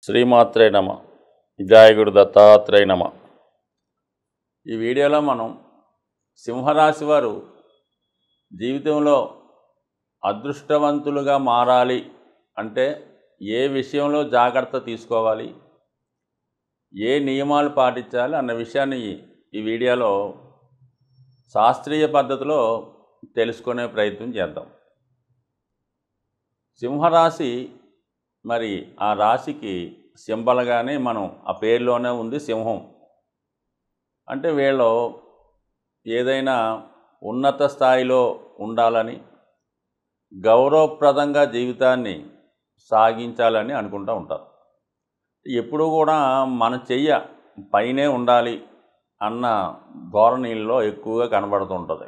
శ్రీమాత్రే నమ. జయ గురు దత్తాత్రేయ నమ. ఈ వీడియోలో మనం సింహరాశి వారు జీవితంలో అదృష్టవంతులుగా మారాలి అంటే ఏ విషయంలో జాగ్రత్త తీసుకోవాలి, ఏ నియమాలు పాటించాలి అన్న విషయాన్ని ఈ వీడియోలో శాస్త్రీయ పద్ధతిలో తెలుసుకునే ప్రయత్నం చేద్దాం. సింహరాశి మరి ఆ రాశికి సింబల్గానే మనం ఆ పేరులోనే ఉంది సింహం. అంటే వీళ్ళు ఏదైనా ఉన్నత స్థాయిలో ఉండాలని, గౌరవప్రదంగా జీవితాన్ని సాగించాలని అనుకుంటూ ఉంటారు. ఎప్పుడూ కూడా మన చెయ్య పైనే ఉండాలి అన్న ధోరణిలో ఎక్కువగా కనబడుతుంటుంది.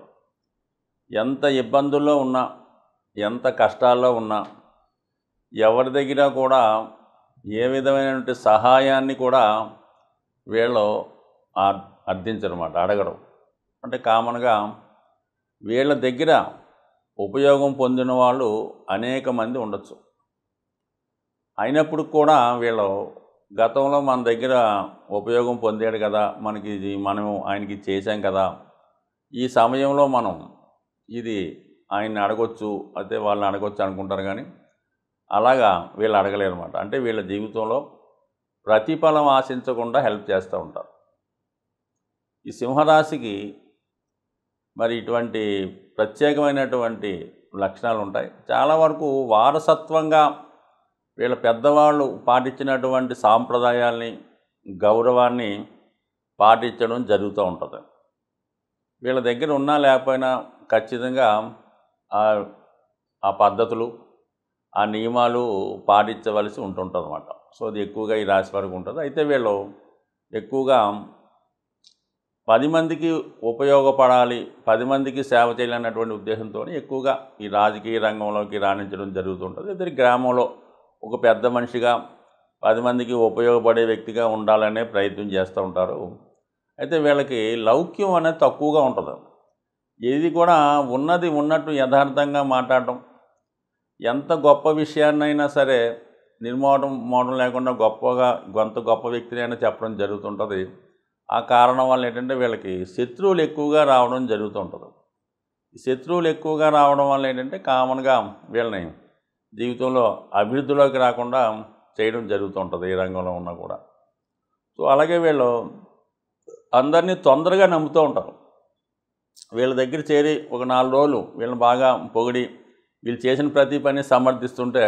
ఎంత ఇబ్బందుల్లో ఉన్నా, ఎంత కష్టాల్లో ఉన్నా ఎవరి దగ్గర కూడా ఏ విధమైనటువంటి సహాయాన్ని కూడా వీళ్ళు అర్థించరన్నమాట, అడగరు. అంటే కామన్గా వీళ్ళ దగ్గర ఉపయోగం పొందిన వాళ్ళు అనేక మంది ఉండొచ్చు. అయినప్పుడు కూడా వీళ్ళు గతంలో మన దగ్గర ఉపయోగం పొందాడు కదా, మనకి ఇది మనం ఆయనకి చేశాం కదా, ఈ సమయంలో మనం ఇది ఆయన్ని అడగొచ్చు, అయితే వాళ్ళని అడగొచ్చు అనుకుంటారు. కానీ అలాగా వీళ్ళు అడగలేరు అన్నమాట. అంటే వీళ్ళ జీవితంలో ప్రతిఫలం ఆశించకుండా హెల్ప్ చేస్తూ ఉంటారు. ఈ సింహరాశికి మరి ఇటువంటి ప్రత్యేకమైనటువంటి లక్షణాలు ఉంటాయి. చాలా వరకు వారసత్వంగా వీళ్ళ పెద్దవాళ్ళు పాటించినటువంటి సాంప్రదాయాల్ని, గౌరవాన్ని పాటించడం జరుగుతూ ఉంటుంది. వీళ్ళ దగ్గర ఉన్నా లేకపోయినా ఖచ్చితంగా ఆ పద్ధతులు, ఆ నియమాలు పాటించవలసి ఉంటుంటుంది అన్నమాట. సో అది ఎక్కువగా ఈ రాశి వరకు ఉంటుంది. అయితే వీళ్ళు ఎక్కువగా 10 మందికి ఉపయోగపడాలి, 10 మందికి సేవ చేయాలన్నటువంటి ఉద్దేశంతో ఎక్కువగా ఈ రాజకీయ రంగంలోకి రాణించడం జరుగుతుంటుంది. ఇద్దరి గ్రామంలో ఒక పెద్ద మనిషిగా 10 మందికి ఉపయోగపడే వ్యక్తిగా ఉండాలనే ప్రయత్నం చేస్తూ ఉంటారు. అయితే వీళ్ళకి లౌక్యం అనేది తక్కువగా ఉంటుంది. ఇది కూడా ఉన్నది ఉన్నట్టు యథార్థంగా మాట్లాడటం, ఎంత గొప్ప విషయాన్నైనా సరే మోడం లేకుండా గొప్ప వ్యక్తిని అయినా చెప్పడం జరుగుతుంటుంది. ఆ కారణం వల్ల ఏంటంటే వీళ్ళకి శత్రువులు ఎక్కువగా రావడం జరుగుతుంటుంది. శత్రువులు ఎక్కువగా రావడం వల్ల ఏంటంటే కామన్గా వీళ్ళని జీవితంలో అభివృద్ధిలోకి రాకుండా చేయడం జరుగుతుంటుంది ఏ రంగంలో ఉన్నా కూడా. సో అలాగే వీళ్ళు అందరినీ తొందరగా నమ్ముతూ ఉంటారు. వీళ్ళ దగ్గర చేరి ఒక 4 రోజులు వీళ్ళని బాగా పొగిడి వీళ్ళు చేసిన ప్రతి పని సమర్థిస్తుంటే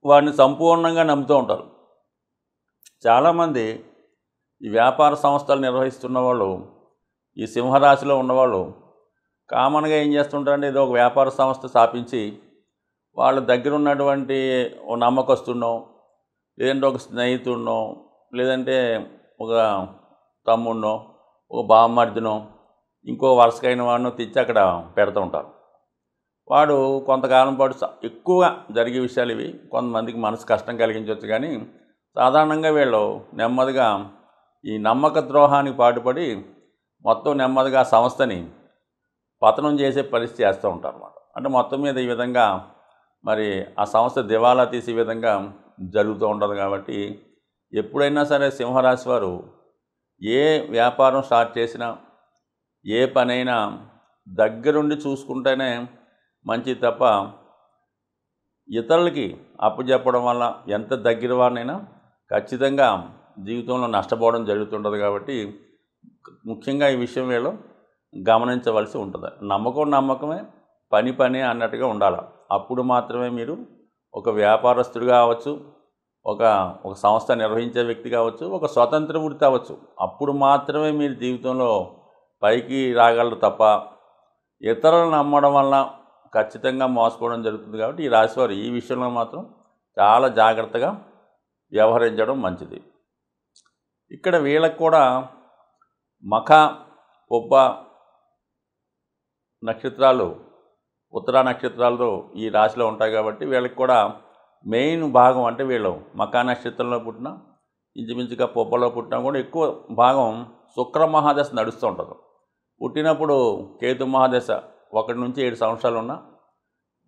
వాడిని సంపూర్ణంగా నమ్ముతూ ఉంటారు. చాలామంది ఈ వ్యాపార సంస్థలు నిర్వహిస్తున్న వాళ్ళు, ఈ సింహరాశిలో ఉన్నవాళ్ళు కామన్గా ఏం చేస్తుంటారంటే ఏదో ఒక వ్యాపార సంస్థ స్థాపించి వాళ్ళ దగ్గర ఉన్నటువంటి ఓ నమ్మకస్తున్నో, లేదంటే ఒక స్నేహితుడినో, లేదంటే ఒక తమ్ముడినో, ఒక బామ్మర్దినో, ఇంకో వరుసకైన వాడినో తెచ్చి అక్కడ పెడుతూ ఉంటారు. వాడు కొంతకాలం పాటు ఎక్కువగా జరిగే విషయాలు ఇవి. కొంతమందికి మనసు కష్టం కలిగించవచ్చు. కానీ సాధారణంగా వీళ్ళు నెమ్మదిగా ఈ నమ్మక ద్రోహానికి పాటుపడి మొత్తం నెమ్మదిగా సంస్థని పతనం చేసే పరిస్థితి చేస్తూ ఉంటారు అన్నమాట. అంటే మొత్తం మీద ఈ విధంగా మరి ఆ సంస్థ దివాలా తీసే విధంగా జరుగుతూ ఉంటుంది. కాబట్టి ఎప్పుడైనా సరే సింహరాశి వారు ఏ వ్యాపారం స్టార్ట్ చేసినా, ఏ పనైనా దగ్గరుండి చూసుకుంటేనే మంచిది తప్ప ఇతరులకి అప్పచెప్పడం వల్ల ఎంత దగ్గర వారినైనా ఖచ్చితంగా జీవితంలో నష్టపోవడం జరుగుతుంటుంది. కాబట్టి ముఖ్యంగా ఈ విషయం వీళ్ళు గమనించవలసి ఉంటుంది. నమ్మకమే, పనే అన్నట్టుగా ఉండాలి. అప్పుడు మాత్రమే మీరు ఒక వ్యాపారస్తుడిగా అవ్వచ్చు, ఒక సంస్థ నిర్వహించే వ్యక్తి కావచ్చు, ఒక స్వతంత్ర వృత్తి అవ్వచ్చు. అప్పుడు మాత్రమే మీరు జీవితంలో పైకి రాగలరు తప్ప ఇతరులను నమ్మడం వల్ల ఖచ్చితంగా మోసపోవడం జరుగుతుంది. కాబట్టి ఈ రాశివారు ఈ విషయంలో మాత్రం చాలా జాగ్రత్తగా వ్యవహరించడం మంచిది. ఇక్కడ వీళ్ళకి కూడా మఖ, పుబ్బ నక్షత్రాలు, ఉత్తరా నక్షత్రాలతో ఈ రాశిలో ఉంటాయి. కాబట్టి వీళ్ళకి కూడా మెయిన్ భాగం అంటే వీళ్ళు మఖ నక్షత్రంలో పుట్టిన, ఇంచుమించుగా పుబ్బలో పుట్టినా కూడా ఎక్కువ భాగం శుక్ర మహాదశ నడుస్తూ ఉంటుంది. పుట్టినప్పుడు కేతు మహాదశ 1 నుంచి 7 సంవత్సరాలు ఉన్నా,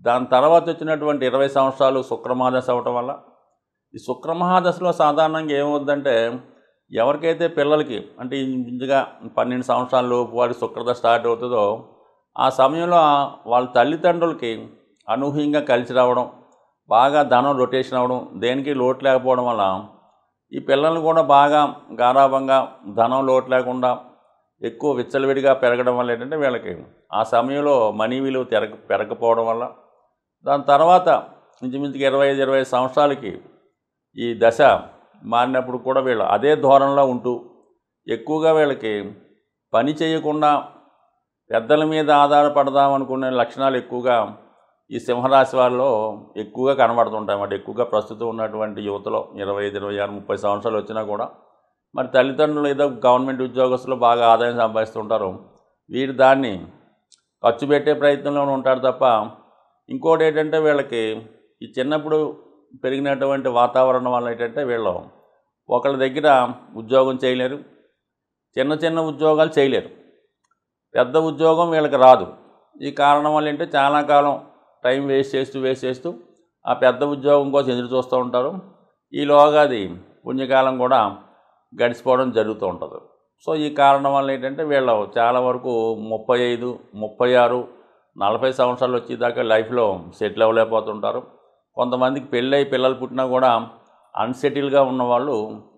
దాని తర్వాత వచ్చినటువంటి 20 సంవత్సరాలు శుక్ర మహాదశ అవ్వటం వల్ల ఈ శుక్రమహాదశలో సాధారణంగా ఏమవుద్దంటే ఎవరికైతే పిల్లలకి అంటే ఇంచుగా 12 సంవత్సరాల లోపు వారికి శుక్రదశ స్టార్ట్ అవుతుందో ఆ సమయంలో వాళ్ళ తల్లిదండ్రులకి అనూహ్యంగా కలిసి రావడం, బాగా ధనం రొటేషన్ అవ్వడం, దేనికి లోటు లేకపోవడం వల్ల ఈ పిల్లల్ని కూడా బాగా గారాబంగా ధనం లోటు లేకుండా ఎక్కువ విచ్చలవిడిగా పెరగడం వల్ల ఏంటంటే వీళ్ళకి ఆ సమయంలో మనీ విలువ పెరగకపోవడం వల్ల దాని తర్వాత ఇంచుమించుగా 25 సంవత్సరాలకి ఈ దశ మారినప్పుడు కూడా వీళ్ళు అదే ధోరణిలో ఉంటూ ఎక్కువగా వీళ్ళకి పని చేయకుండా పెద్దల మీద ఆధారపడదాం అనుకునే లక్షణాలు ఎక్కువగా ఈ సింహరాశి వారిలో ఎక్కువగా కనబడుతుంటాయి అన్నమాట. ఎక్కువగా ప్రస్తుతం ఉన్నటువంటి యువతలో 25, 26, 30 సంవత్సరాలు వచ్చినా కూడా మరి తల్లిదండ్రులు ఏదో గవర్నమెంట్ ఉద్యోగస్తులు బాగా ఆదాయం సంపాదిస్తుంటారు, వీరు దాన్ని ఖర్చు పెట్టే ప్రయత్నంలోనే ఉంటారు తప్ప ఇంకోటి ఏంటంటే వీళ్ళకి ఈ చిన్నప్పుడు పెరిగినటువంటి వాతావరణం వల్ల ఏంటంటే వీళ్ళు ఒకళ్ళ దగ్గర ఉద్యోగం చేయలేరు, చిన్న చిన్న ఉద్యోగాలు చేయలేరు, పెద్ద ఉద్యోగం వీళ్ళకి రాదు. ఈ కారణం వల్ల ఏంటంటే చాలా కాలం టైం వేస్ట్ చేస్తూ ఆ పెద్ద ఉద్యోగం కోసం ఎదురు చూస్తూ ఉంటారు. ఈలోగా అది పుణ్యకాలం కూడా గడిచిపోవడం జరుగుతూ ఉంటుంది. సో ఈ కారణం వల్ల ఏంటంటే వీళ్ళు చాలా వరకు 35, 36, 40 సంవత్సరాలు వచ్చేదాకా లైఫ్లో సెటిల్ అవ్వలేకపోతుంటారు. కొంతమందికి పెళ్ళై పిల్లలు పుట్టినా కూడా అన్సెటిల్గా ఉన్నవాళ్ళు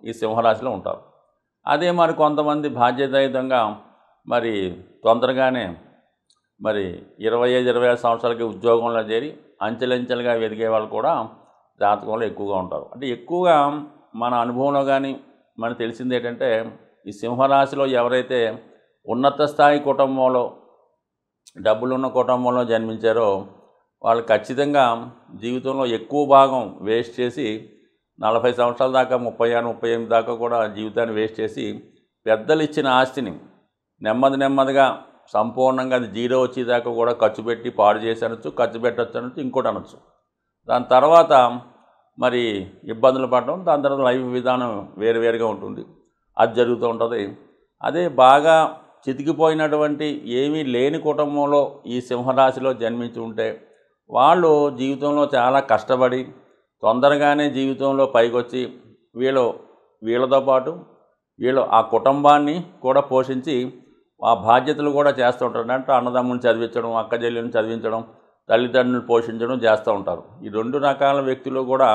ఈ సింహరాశిలో ఉంటారు. అదే మరి కొంతమంది బాధ్యతాయుతంగా మరి తొందరగానే మరి 25, 26 సంవత్సరాలకి ఉద్యోగంలో చేరి అంచెలంచెలుగా ఎదిగే వాళ్ళు కూడా జాతకంలో ఎక్కువగా ఉంటారు. అంటే ఎక్కువగా మన అనుభవంలో కానీ మనకు తెలిసింది ఏంటంటే ఈ సింహరాశిలో ఎవరైతే ఉన్నత స్థాయి కుటుంబంలో డబ్బులున్న కుటుంబంలో జన్మించారో వాళ్ళు ఖచ్చితంగా జీవితంలో ఎక్కువ భాగం వేస్ట్ చేసి 40 సంవత్సరాల దాకా 36, 38 దాకా కూడా జీవితాన్ని వేస్ట్ చేసి పెద్దలు ఇచ్చిన ఆస్తిని నెమ్మదిగా సంపూర్ణంగా అది జీరో వచ్చేదాకా కూడా ఖర్చు పెట్టి పాడు చేసి అనొచ్చు, ఖర్చు పెట్టచ్చు అనొచ్చు, ఇంకోటి అనొచ్చు. దాని తర్వాత మరి ఇబ్బందులు పడడం, దాని తర్వాత లైఫ్ విధానం వేరుగా ఉంటుంది, అది జరుగుతూ ఉంటుంది. అదే బాగా చితికిపోయినటువంటి ఏమీ లేని కుటుంబంలో ఈ సింహరాశిలో జన్మించి ఉంటే వాళ్ళు జీవితంలో చాలా కష్టపడి తొందరగానే జీవితంలో పైకొచ్చి వీళ్ళతో పాటు వీళ్ళు ఆ కుటుంబాన్ని కూడా పోషించి ఆ బాధ్యతలు కూడా చేస్తూ ఉంటారు. అంటే అన్నదమ్ముని చదివించడం, అక్క చెల్లెలను చదివించడం, తల్లిదండ్రులను పోషించడం చేస్తూ ఉంటారు. ఈ 2 రకాల వ్యక్తులు కూడా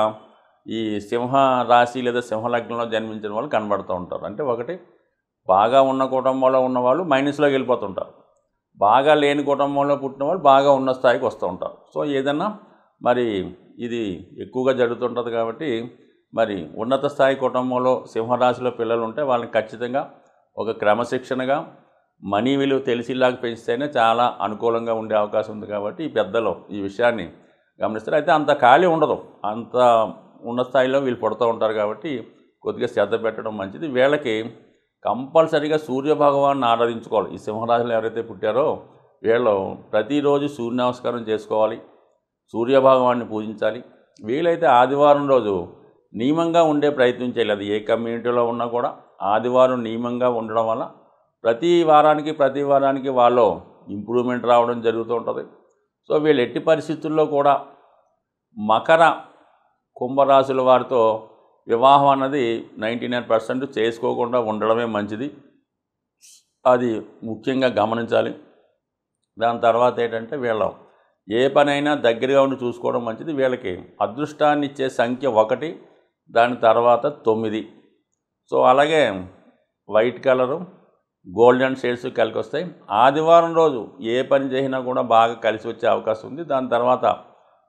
ఈ సింహ రాశి లేదా సింహలగ్నంలో జన్మించిన వాళ్ళు కనబడుతూ ఉంటారు. అంటే ఒకటి బాగా ఉన్న కుటుంబంలో ఉన్నవాళ్ళు మైనస్లోకి వెళ్ళిపోతుంటారు, బాగా లేని కుటుంబంలో పుట్టిన వాళ్ళు బాగా ఉన్న స్థాయికి వస్తూ ఉంటారు. సో ఏదన్నా మరి ఇది ఎక్కువగా జరుగుతుంటుంది కాబట్టి మరి ఉన్నత స్థాయి కుటుంబంలో సింహరాశిలో పిల్లలు ఉంటే వాళ్ళని ఖచ్చితంగా ఒక క్రమశిక్షణగా మనీ విలువ తెలిసిలాగా పెంచితేనే చాలా అనుకూలంగా ఉండే అవకాశం ఉంది. కాబట్టి ఈ పెద్దలు ఈ విషయాన్ని గమనిస్తారు. అయితే అంత ఖాళీ ఉండదు, అంత ఉన్న స్థాయిలో వీళ్ళు పుడుతూ ఉంటారు కాబట్టి కొద్దిగా శ్రద్ధ పెట్టడం మంచిది. వీళ్ళకి కంపల్సరీగా సూర్యభగవాన్ని ఆరాధించుకోవాలి. ఈ సింహరాశిలో ఎవరైతే పుట్టారో వీళ్ళు ప్రతిరోజు సూర్య నమస్కారం చేసుకోవాలి, సూర్యభగవాన్ని పూజించాలి. వీలైతే ఆదివారం రోజు నియమంగా ఉండే ప్రయత్నం చేయాలి. అది ఏ కమ్యూనిటీలో ఉన్నా కూడా ఆదివారం నియమంగా ఉండడం వల్ల ప్రతి వారానికి వాళ్ళు ఇంప్రూవ్మెంట్ రావడం జరుగుతూ ఉంటుంది. సో వీళ్ళు ఎట్టి పరిస్థితుల్లో కూడా మకర కుంభరాశుల వారితో వివాహం అన్నది 99% చేసుకోకుండా ఉండడమే మంచిది, అది ముఖ్యంగా గమనించాలి. దాని తర్వాత ఏంటంటే వీళ్ళు ఏ పనైనా దగ్గరగా ఉండి చూసుకోవడం మంచిది. వీళ్ళకి అదృష్టాన్ని ఇచ్చే సంఖ్య 1, దాని తర్వాత 9. సో అలాగే వైట్ కలరు, గోల్డెన్ షేడ్స్ కలిసి వస్తాయి. ఆదివారం రోజు ఏ పని చేసినా కూడా బాగా కలిసి వచ్చే అవకాశం ఉంది. దాని తర్వాత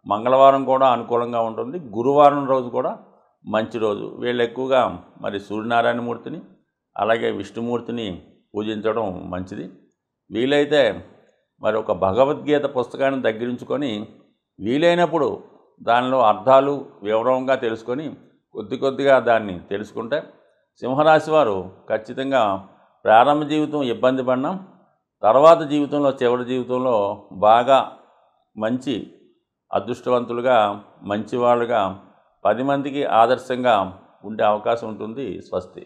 మంగళవారం కూడా అనుకూలంగా ఉంటుంది, గురువారం రోజు కూడా మంచి రోజు. వీళ్ళు ఎక్కువగా మరి సూర్యనారాయణమూర్తిని అలాగే విష్ణుమూర్తిని పూజించడం మంచిది. వీలైతే మరి ఒక భగవద్గీత పుస్తకాన్ని దగ్గరించుకొని వీలైనప్పుడు దానిలో అర్థాలు వివరంగా తెలుసుకొని కొద్దిగా దాన్ని తెలుసుకుంటే సింహరాశి వారు ఖచ్చితంగా ప్రారంభ జీవితం ఇబ్బంది పడినా తర్వాత జీవితంలో చివరి జీవితంలో బాగా మంచి అదృష్టవంతులుగా మంచివాళ్ళుగా 10 మందికి ఆదర్శంగా ఉండే అవకాశం ఉంటుంది. స్వస్తి.